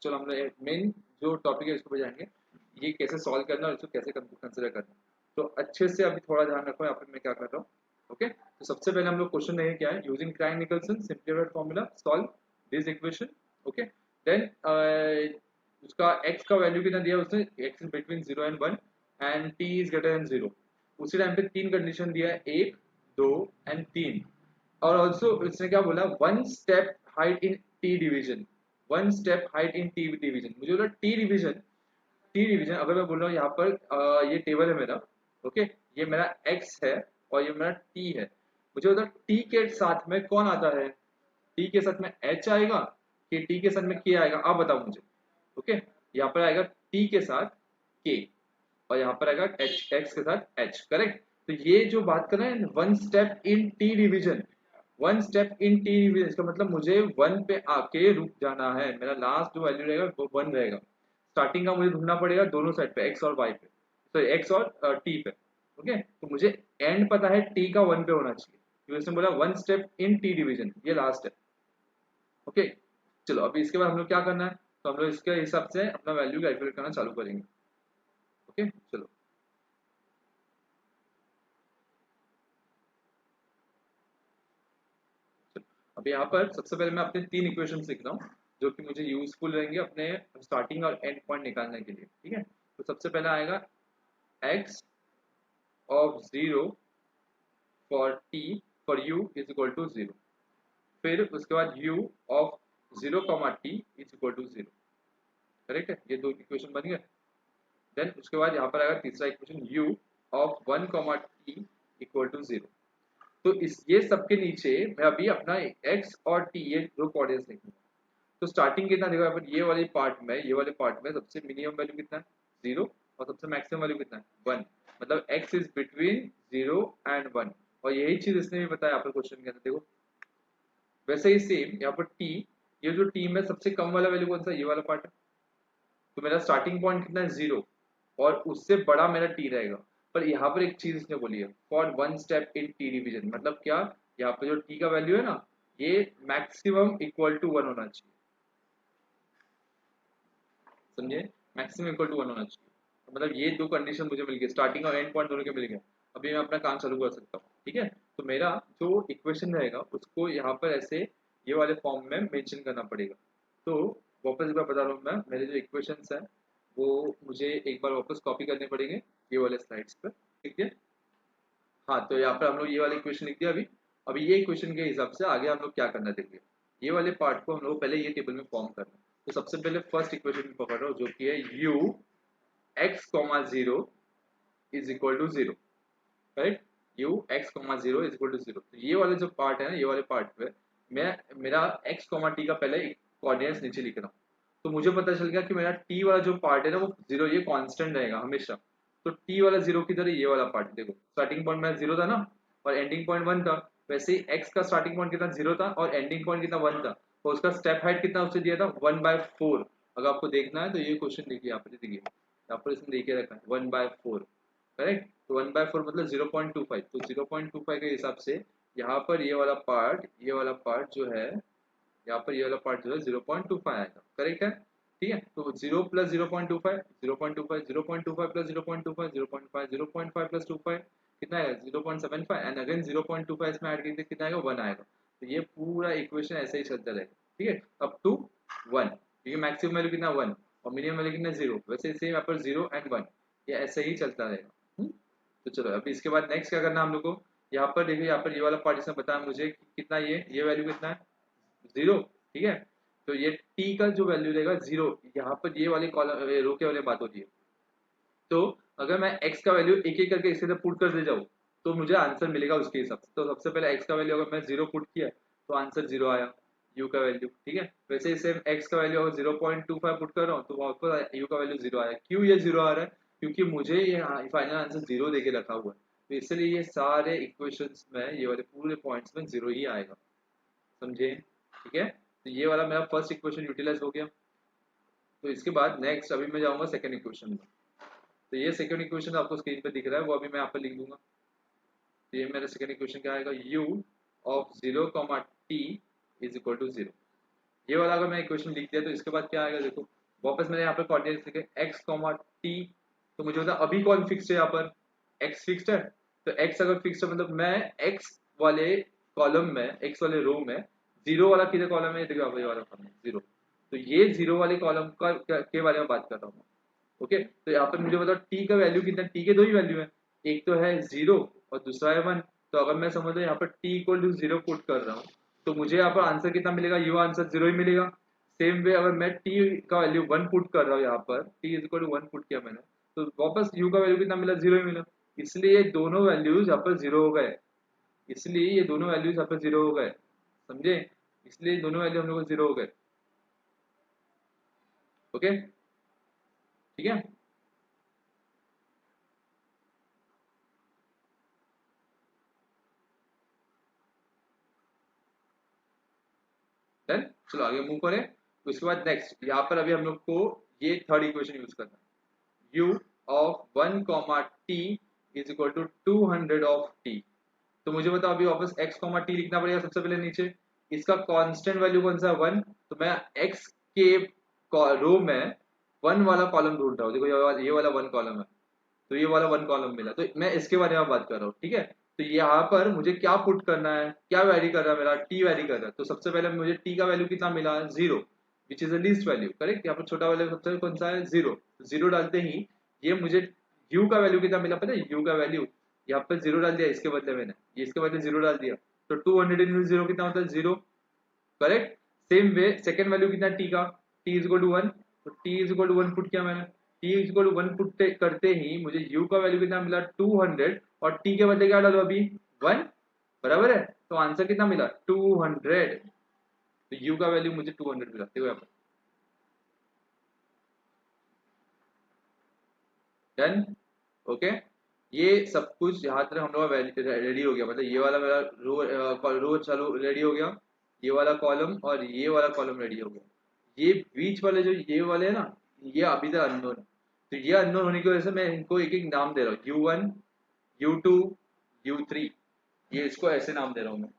चलो हम लोग मेन जो टॉपिक है इसको पे जाएंगे, ये कैसे सॉल्व करना और इसको कैसे कंसिडर करना। तो अच्छे से अभी थोड़ा ध्यान रखो यहाँ पे मैं क्या कर रहा हूँ। ओके, तो सबसे पहले हम लोग क्वेश्चन देखें क्या है। Using Crank Nicolson simplified formula solve this equation. Okay, then उसका x का वैल्यू कितना दिया उसने, x is between 0 and 1 and t is greater than 0। उसी टाइम पे तीन कंडीशन दिया है, 1 2 एंड 3। और ऑल्सो इसने क्या बोला, one step height in T division, one step height in T division. मुझे बोला टी डिवीजन, टी डिवीजन अगर मैं बोल रहा हूँ यहाँ पर ये टेबल है मेरा। ओके, ये मेरा x है और ये मेरा t है। मुझे बता t के साथ में कौन आता है, t के साथ में h आएगा कि t के साथ में k आएगा, आप बताओ मुझे। ओके, यहाँ पर आएगा t के साथ k और यहाँ पर आएगा x के साथ h, करेक्ट। तो ये जो बात कर रहे हैं one step in T division, one step in T division, इसका मतलब मुझे वन पे आके रुक जाना है। मेरा लास्ट जो वैल्यू रहेगा वो वन रहेगा। स्टार्टिंग का मुझे ढूंढना पड़ेगा दोनों साइड पे, एक्स और वाई पे, सॉरी एक्स और टी पे। ओके, तो मुझे एंड पता है टी का वन पे होना चाहिए, क्योंकि उसने बोला one step in T division, ये लास्ट है। ओके, चलो अभी इसके बाद हम लोग क्या करना है, तो हम लोग इसके हिसाब से अपना वैल्यू कैलकुलेट करना चालू करेंगे। ओके, चलो अब यहाँ पर सबसे पहले मैं अपने तीन इक्वेशन लिख रहा हूँ जो कि मुझे यूजफुल रहेंगे अपने स्टार्टिंग और एंड पॉइंट निकालने के लिए। ठीक है, तो सबसे पहला आएगा x of 0 for t for u is equal to 0। फिर उसके बाद u of 0 comma t is equal to 0। Correct है, ये दो इक्वेशन बन गए। देन उसके बाद यहाँ पर आएगा तीसरा equation u of 1 comma t equal to 0। तो इस ये सबके नीचे मैं अभी अपना x और t ये दो कोऑर्डिनेट्स लिखूंगा। तो स्टार्टिंग कितना देखो यहाँ पर, ये वाले पार्ट में, ये वाले पार्ट में सबसे मिनिमम वैल्यू कितना है 0 और सबसे मैक्सिमम वैल्यू कितना है 1। मतलब x इज बिटवीन 0 एंड 1। और यही चीज इसने भी बताया यहाँ पर क्वेश्चन के अंदर देखो। वैसे ही सेम यहाँ पर t, ये जो t में सबसे कम वाला वैल्यू कौन सा, ये वाला पार्ट है। तो मेरा स्टार्टिंग पॉइंट कितना है 0 और उससे बड़ा मेरा t रहेगा। पर यहाँ पर एक चीज इसने बोली है, for one step in T division, मतलब क्या, यहाँ पे जो t का वैल्यू है ना, ये मैक्सिमम इक्वल टू 1 होना चाहिए। समझे, मैक्सिमम इक्वल टू 1 होना चाहिए। तो मतलब ये दो कंडीशन मुझे मिल गई, स्टार्टिंग और एंड पॉइंट दोनों के मिल गए। अभी मैं अपना काम चालू कर सकता हूँ। ठीक है, तो मेरा जो इक्वेशन रहेगा उसको यहाँ पर ऐसे ये वाले फॉर्म में मेंशन करना पड़ेगा। तो वापस एक बार बता रहा हूँ मैं, मेरे जो इक्वेशंस हैं वो मुझे एक बार वापस कॉपी करने पड़ेंगे ये वाले स्लाइड्स पर। ठीक है, हाँ, तो यहाँ पर हम लोग ये वाले इक्वेशन लिख दिया अभी। अभी ये इक्वेशन के हिसाब से आगे हम लोग क्या करना देंगे, ये वाले पार्ट को हम लोग पहले ये टेबल में फॉर्म करना है। तो सबसे पहले फर्स्ट इक्वेशन में पकड़ रहा हूँ जो कि है u x comma 0 is equal to 0। Right, u x comma 0 is equal to 0। तो ये वाले जो पार्ट है ना, ये वाले पार्ट पे मैं मेरा x कॉमा t का पहले कोऑर्डिनेट्स नीचे लिख रहा हूँ। तो मुझे पता चल गया कि मेरा t वाला जो पार्ट है ना वो 0, ये कांस्टेंट रहेगा हमेशा। तो t वाला 0 की तरह ये वाला पार्ट देखो, स्टार्टिंग पॉइंट मेरा 0 था ना और एंडिंग पॉइंट 1 था। वैसे ही x का स्टार्टिंग पॉइंट कितना 0 था और एंडिंग पॉइंट कितना 1 था। तो उसका स्टेप हाइट कितना उससे दिया था 1/4। अगर आपको देखना है तो ये क्वेश्चन देखिए, यहाँ पर देखिए, यहाँ पर इसने देखे रखा है 1/4। करेक्ट, तो 1/4 मतलब 0.25। तो 0.25 के हिसाब से यहाँ पर ये वाला पार्ट, ये वाला पार्ट जो है, यहाँ पर ये वाला पार्ट जो है 0.25 आएगा। करेक्ट है, ठीक है। तो 0 प्लस 0.25, 0.25, 0.25 प्लस 0.25, 0.5, 0.5 प्लस 25 कितना आएगा 0.75 एंड अगेन 0.25 इसमें ऐड करके कितना आएगा 1 आएगा। तो ये पूरा इक्वेशन ऐसे ही चलता रहेगा। ठीक है, अप टू 1, क्योंकि मैक्सिमम वैल्यू कितना 1 और मिनिमम वैल्यू कितना 0। वैसे सेम यहाँ पर 0 एंड 1 ये ऐसे ही चलता रहेगा। तो चलो अभी इसके बाद नेक्स्ट क्या करना है हम लोग को, यहाँ पर देखिए, यहाँ पर ये वाला पार्ट इसने बताया मुझे कि कितना, ये वैल्यू कितना है 0। ठीक है, तो ये t का जो वैल्यू रहेगा 0, यहाँ पर ये वाले कॉलम रो के वाले बात होती है। तो अगर मैं x का वैल्यू एक एक करके इसके अंदर पुट कर दे जाऊँ तो मुझे आंसर मिलेगा उसके हिसाब से। तो सबसे पहले x का वैल्यू अगर मैं 0 पुट किया तो आंसर 0 आया u का वैल्यू। ठीक है, वैसे ही सेम x का वैल्यू अगर 0.25 पुट कर रहा हूँ तो वापस u का वैल्यू 0 आया। क्यों ये 0 आ रहा है, क्योंकि मुझे ये फाइनल आंसर 0 देके रखा हुआ है। तो इसलिए ये सारे इक्वेशंस में ये वाले पूरे पॉइंट्स में 0 ही आएगा। समझे, ठीक है। तो ये वाला मेरा फर्स्ट इक्वेशन यूटिलाइज हो गया। तो इसके बाद नेक्स्ट अभी मैं जाऊंगा सेकंड इक्वेशन में। तो ये सेकंड इक्वेशन आपको स्क्रीन पे दिख रहा है, वो अभी मैं यहाँ पर लिख दूंगा। तो ये मेरा सेकंड इक्वेशन क्या आएगा, u of 0 comma t is equal to 0। ये वाला अगर मैंने इक्वेशन लिख दिया तो इसके बाद क्या आएगा देखो, वापस मैंने यहाँ पर कोऑर्डिनेट्स लिखे x कॉमा टी, तो मुझे बता अभी कौन फिक्स है, यहाँ पर x फिक्स्ड है। तो x अगर फिक्स्ड है मतलब मैं x वाले कॉलम में, x वाले रो में, जीरो वाला किधर कॉलम है, देखो यहाँ पर ये वाला कॉलम जीरो, तो ये जीरो वाले कॉलम का के बारे में बात कर रहा हूँ। ओके, तो यहाँ पर मुझे बताओ टी का वैल्यू कितना, टी के दो ही वैल्यू है, एक तो है जीरो और दूसरा है वन। तो अगर मैं समझ लो यहाँ पर T equal to zero put कर रहा हूँ तो मुझे यहाँ पर आंसर कितना मिलेगा, यू आंसर जीरो ही मिलेगा। सेम वे अगर मैं टी का वैल्यू वन पुट कर रहा हूँ, यहाँ पर T is equal to one put किया मैंने, तो वापस यू का वैल्यू कितना मिला, जीरो ही मिला। इसलिए ये दोनों वैल्यूज यहाँ पर जीरो हो गए, इसलिए ये दोनों वैल्यूज यहाँ पर जीरो हो गए, समझे, इसलिए दोनों वैल्यू हम लोग को जीरो हो गए। ओके, ठीक है। डन, चलो आगे मूव करें। उसके बाद नेक्स्ट यहाँ पर अभी हम लोग को ये थर्ड इक्वेशन यूज करना है, u of one comma T is equal to 200 of T. तो मुझे बताओ अभी वापस x कॉमा टी लिखना पड़ेगा सबसे पहले नीचे, इसका कांस्टेंट वैल्यू कौन सा है, वन, तो मैं x के रो में वन वाला कॉलम ढूंढ रहा हूँ, देखो ये वाला वन कॉलम है, तो ये वाला वन कॉलम मिला, तो मैं इसके बारे में बात कर रहा हूँ, ठीक है। तो यहाँ पर मुझे क्या पुट करना है, क्या वैरी कर रहा है मेरा, टी वैरी कर रहा है, तो सबसे पहले मुझे टी का वैल्यू कितना मिला, zero, which is the least value, correct. यहाँ पर छोटा वैल्यू सबसे कौन सा है, जीरो, जीरो डालते ही ये मुझे यू का वैल्यू कितना मिला पता है, यू का वैल्यू यहाँ पर जीरो डाल दिया, इसके बदले मैंने ये इसके बदले जीरो डाल दिया, तो 200 इंटू जीरो कितना होता है, zero, correct. Same way second value कितना टी का, T is equal to one, तो T is equal to one put किया मैंने, T is equal to one put करते ही मुझे यू का वैल्यू कितना मिला 200, और टी के बदले क्या डालो अभी, वन, बराबर है, तो आंसर कितना मिला 200, तो यू का वैल्यू मुझे 200 मिला, देखो यहाँ पर। डन, ओके, ये सब कुछ यहाँ तक हम लोग रेडी हो गया, मतलब ये वाला मेरा रो चालू रेडी हो गया, ये वाला कॉलम और ये वाला कॉलम रेडी हो गया, ये बीच वाले जो ये वाले है ना, ये अभी तक अननोन है, तो ये अननोन होने की वजह से मैं इनको एक एक नाम दे रहा हूँ, U1, U2, U3, ये इसको ऐसे नाम दे रहा हूँ मैं,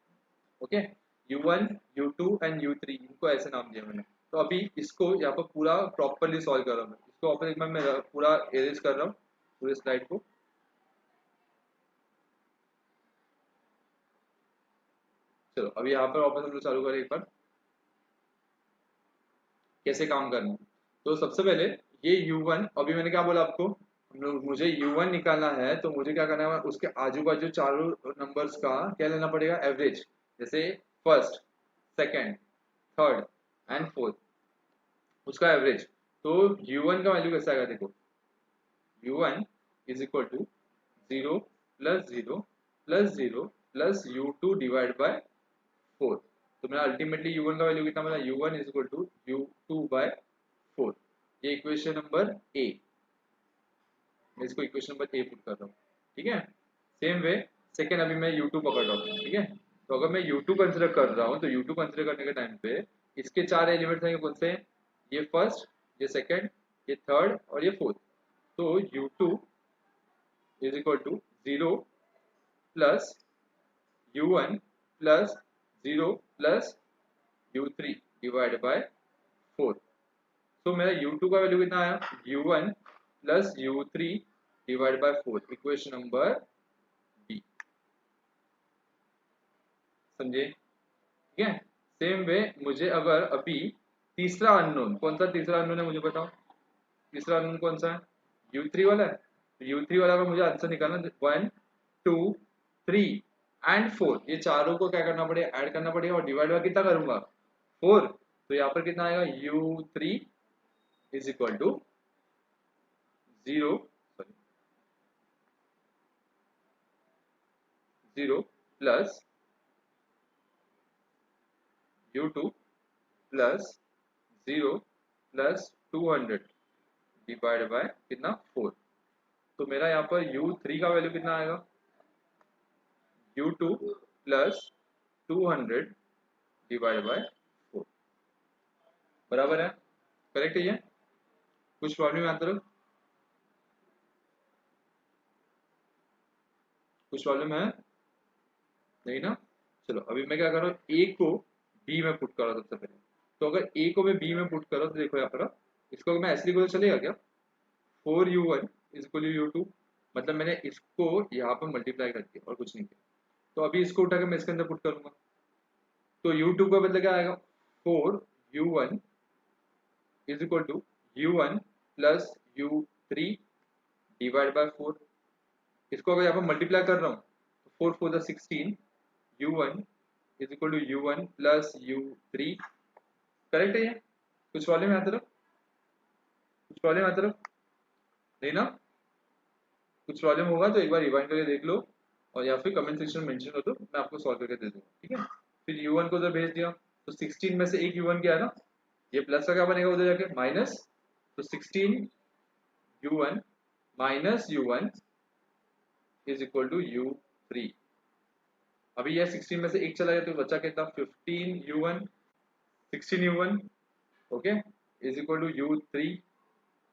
okay, U1, U2 and U3 इनको ऐसे नाम दिया मैंने। तो अभी इसको यहाँ पर पूरा प्रॉपरली सॉल्व कर रहा हूँ मैं, इसको वापस एक बार मैं पूरा एरेज कर रहा हूँ पूरे स्लाइड को। चलो अभी यहाँ पर वापस हम लोग चालू करें एक बार, कैसे काम करना है। तो सबसे पहले ये U1, अभी मैंने क्या बोला आपको, मुझे U1 निकालना है, तो मुझे क्या करना है, उसके आजू बाजू चारों नंबर्स का क्या लेना पड़ेगा, एवरेज, जैसे first, second, third and fourth, उसका एवरेज। तो U1 का वैल्यू कैसा आएगा देखो, U1 is equal to zero plus zero plus zero plus U2 divide by four, तो मेरा अल्टीमेटली U1 का वैल्यू कितना मिला, U1 is equal to U2 by four, ये इक्वेशन नंबर ए, मैं इसको इक्वेशन नंबर ए पुट कर रहा हूँ, ठीक है। सेम वे सेकेंड अभी मैं U2 पकड़ रहा हूँ, ठीक है। तो अगर मैं U2 कंसिडर कर रहा हूँ तो U2 कंसिडर करने के टाइम पे इसके चार एलिमेंट्स हैं, कौन से, ये फर्स्ट, ये सेकेंड, ये थर्ड और ये फोर्थ। तो U2 is equal to zero plus U1 plus zero plus U3 divide by four, तो मेरा U2 का वैल्यू कितना आया, U1 plus U3 divide by four, equation number B, समझे, ठीक है। सेम वे मुझे अगर अभी तीसरा अननोन, कौन सा तीसरा अननोन है मुझे बताओ, तीसरा अननोन कौन सा है, U3 वाला है, तो U3 वाला का मुझे आंसर निकालना, one, two, three and four, ये चारों को क्या करना पड़ेगा, ऐड करना पड़ेगा, और डिवाइड बाय कितना करूंगा, फोर, तो यहाँ पर कितना आएगा, U3 is equal to zero, sorry, zero plus U2 plus zero plus 200 divide by कितना, फोर, तो मेरा यहाँ पर U3 का वैल्यू कितना आएगा, U2 plus 200 divide by four, बराबर है, करेक्ट है ये, कुछ प्रॉब्लम यहाँ तरफ, कुछ प्रॉब्लम है नहीं ना। चलो अभी मैं क्या कर रहा हूँ, ए को बी में पुट कर रहा हूँ सबसे पहले, तो अगर ए को मैं बी में पुट करूँ तो देखो यहाँ पर इसको अगर मैं ऐसे लिखूँ तो चलेगा क्या? 4u1 is equal to u2, मतलब मैंने इसको यहाँ पर मल्टीप्लाई कर दिया और कुछ नहीं किया। तो अभी इसको उठा के मैं इसके अंदर पुट करूंगा तो u2 का मतलब क्या आएगा? 4u1 is equal to u1 plus u3 divide by 4। इसको अगर यहाँ पर मल्टीप्लाई कर रहा हूँ तो 4 4 the 16 u1 is equal to u1 plus u3। Correct है ये? कुछ प्रॉब्लम है यहाँ तरफ? कुछ प्रॉब्लम यहाँ तरफ नहीं ना? कुछ प्रॉब्लम होगा तो एक बार रिवाइंड करके देख लो और या फिर कमेंट सेक्शन में मेंशन कर दो, मैं आपको सॉल्व करके दे दूंगा। ठीक है, फिर u1 को उधर भेज दिया तो 16 में से एक u1 क्या है ना, ये प्लस का क्या बनेगा उधर जाके माइनस, तो 16 u1 minus u1 is equal to u3। अभी यह 16 में से एक चला गया तो बचा कितना? 15 u1 16 u1 okay is equal to u3।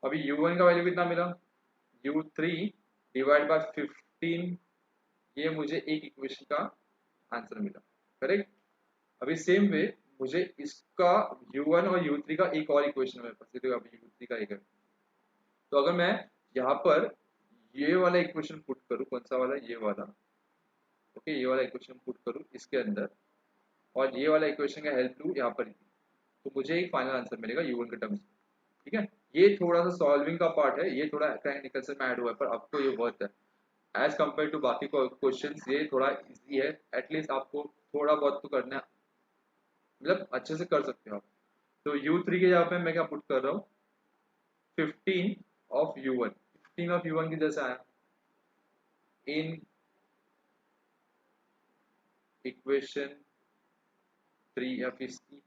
अभी u1 का वैल्यू कितना मिला? u3 डिवाइड बाय 15, ये मुझे एक इक्वेशन का आंसर मिला। करेक्ट। अभी सेम वे मुझे इसका u1 और u3 का एक और इक्वेशन है मेरे पास, देखो अभी u3 का एक है। तो अगर मैं यहाँ पर ये वाला इक्वेशन पुट करूँ, कौन सा वाला? ये वाला। ओके, ये वाला इक्वेशन पुट करूँ इसके अंदर और ये वाला इक्वेशन का हेल्प लूँ यहाँ पर, तो मुझे एक फाइनल आंसर मिलेगा u1 के टर्म्स। ठीक है, ये थोड़ा सा सॉल्विंग का पार्ट है, ये थोड़ा टेक्निकल से में ऐड हुआ है, पर आपको ये वर्थ है एज कम्पेयर टू बाकी क्वेश्चंस। ये थोड़ा इजी है, एटलीस्ट आपको थोड़ा बहुत तो करना, मतलब अच्छे से कर सकते हो आप। तो u3 के यहाँ पे मैं क्या पुट कर रहा हूँ? 15 ऑफ u1, 15 ऑफ u1 की जैसे आया इन इक्वेशन 3 या फिर C।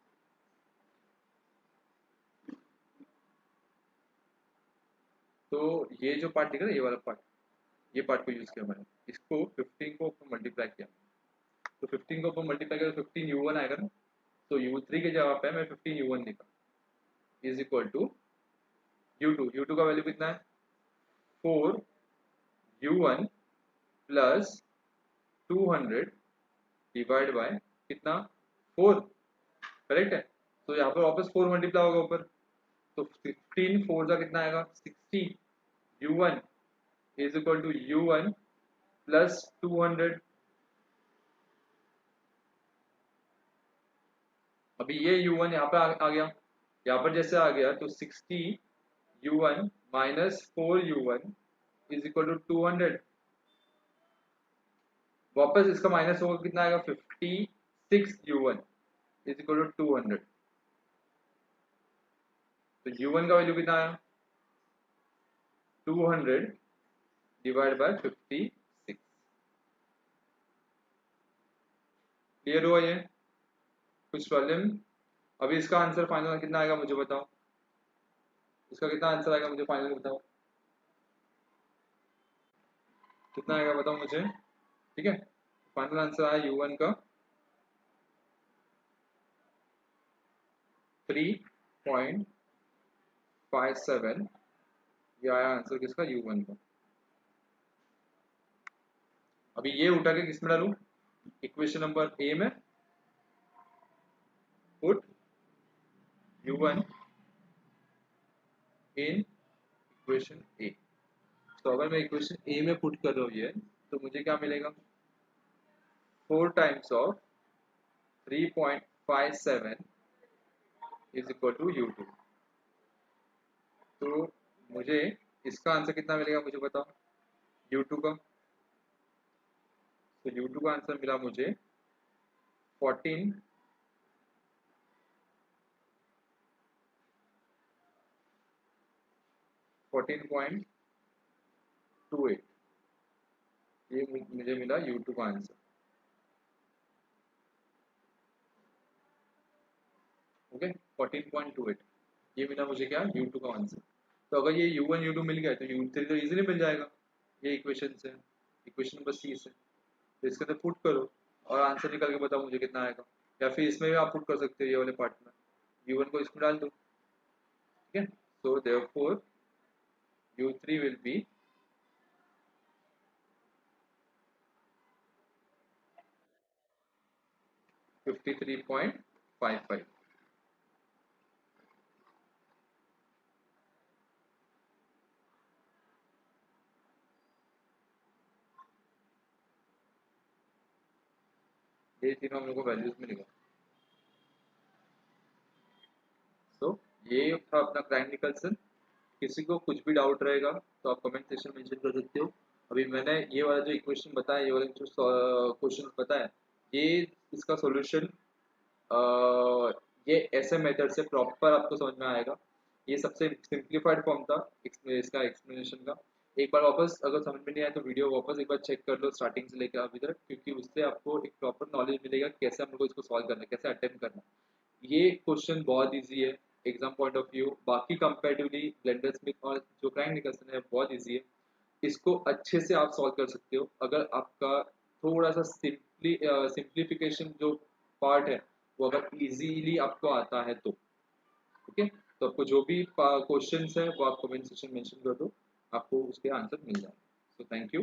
तो ये जो पार्ट दिखा ना, ये वाला पार्ट, ये पार्ट को यूज किया मैंने, इसको 15 को मल्टीप्लाई किया, तो 15 को ऊपर मल्टीप्लाई किया तो 15 u1 आएगा ना, तो u3 के जवाब पे मैं 15 u1 लिखा is equal to u2। u2 का वैल्यू कितना है? 4 u1 प्लस 200 डिवाइड बाय कितना? 4। करेक्ट है, तो यहाँ पर वापस 4 मल्टीप्लाई होगा ऊपर, तो 15 4 का कितना आएगा? 60 u1 is equal to u1 plus 200। अभी ये u1 यहाँ पर आ गया, यहाँ पर जैसे आ गया तो 60 u1 minus 4 u1 is equal to 200। वापस इसका माइनस होगा, कितना आएगा? 56 u1 इज इक्वल टू 200। तो u1 का वैल्यू कितना आया? 200 डिवाइड बाय 56। क्लियर हुआ ये? कुछ प्रॉब्लम? अभी इसका आंसर फाइनल कितना आएगा मुझे बताओ, इसका कितना आंसर आएगा मुझे फाइनल बताओ, कितना आएगा बताओ मुझे। ठीक है, फाइनल आंसर आया u1 का 3.57, ये आया आंसर किसका? u1 का। अभी ये उठा के किस में डालूं? इक्वेशन नंबर ए में पुट u1 इन इक्वेशन ए। तो अगर मैं इक्वेशन ए में पुट कर रहा हूँ ये, तो मुझे क्या मिलेगा? 4 times of 3.57 is equal to u2। तो मुझे इसका आंसर कितना मिलेगा मुझे बताओ, u2 का? तो u2 का आंसर मिला मुझे 14 14.28, ये मुझे मिला u2 का आंसर। ओके, 14.28 ये मिला मुझे क्या? u2 का आंसर। तो अगर ये u1 u2 मिल गया तो u3 तो इजीली मिल जाएगा, ये इक्वेशन से, इक्वेशन नंबर सी से। तो इसके अंदर पुट करो और आंसर निकाल के बताओ मुझे कितना आएगा, या फिर इसमें भी आप पुट कर सकते हो, ये वाले पार्ट में u1 को इसमें डाल दो। ठीक है, so therefore u3 will be 53.55। ये तीनों हम लोग को वैल्यूज मिलेगा। तो ये था अपना क्रैंक निकल्सन। किसी को कुछ भी डाउट रहेगा तो आप कमेंट सेक्शन में मेंशन कर सकते हो। अभी मैंने ये वाला जो इक्वेशन बताया, ये वाला जो क्वेश्चन बताया, ये इसका सॉल्यूशन ये ऐसे मेथड से प्रॉपर आपको समझ में आएगा। ये सबसे सिंप्लीफाइड फॉर्म था इसका एक्सप्लेनेशन का। एक बार वापस अगर समझ में नहीं आया तो वीडियो वापस एक बार चेक कर लो स्टार्टिंग से लेकर अभी तक, क्योंकि उससे आपको एक प्रॉपर नॉलेज मिलेगा कैसे हम लोग को इसको सॉल्व करना है, कैसे अटेम्प्ट करना है। ये क्वेश्चन बहुत ईजी है एग्जाम पॉइंट ऑफ व्यू, बाकी कंपेरेटिवली ब्लेंडर स्मिथ और जो क्रैंक निकल्सन है बहुत ईजी है। इसको अच्छे से आप सॉल्व कर सकते हो अगर आपका थोड़ा सा सिंप्लीफिकेशन जो पार्ट है वो अगर इजीली आपको आता है तो। ठीक है, तो आपको जो भी क्वेश्चंस है वो आप कमेंट सेक्शन मेंशन कर दो, आपको उसके आंसर मिल जाएंगे। So thank you.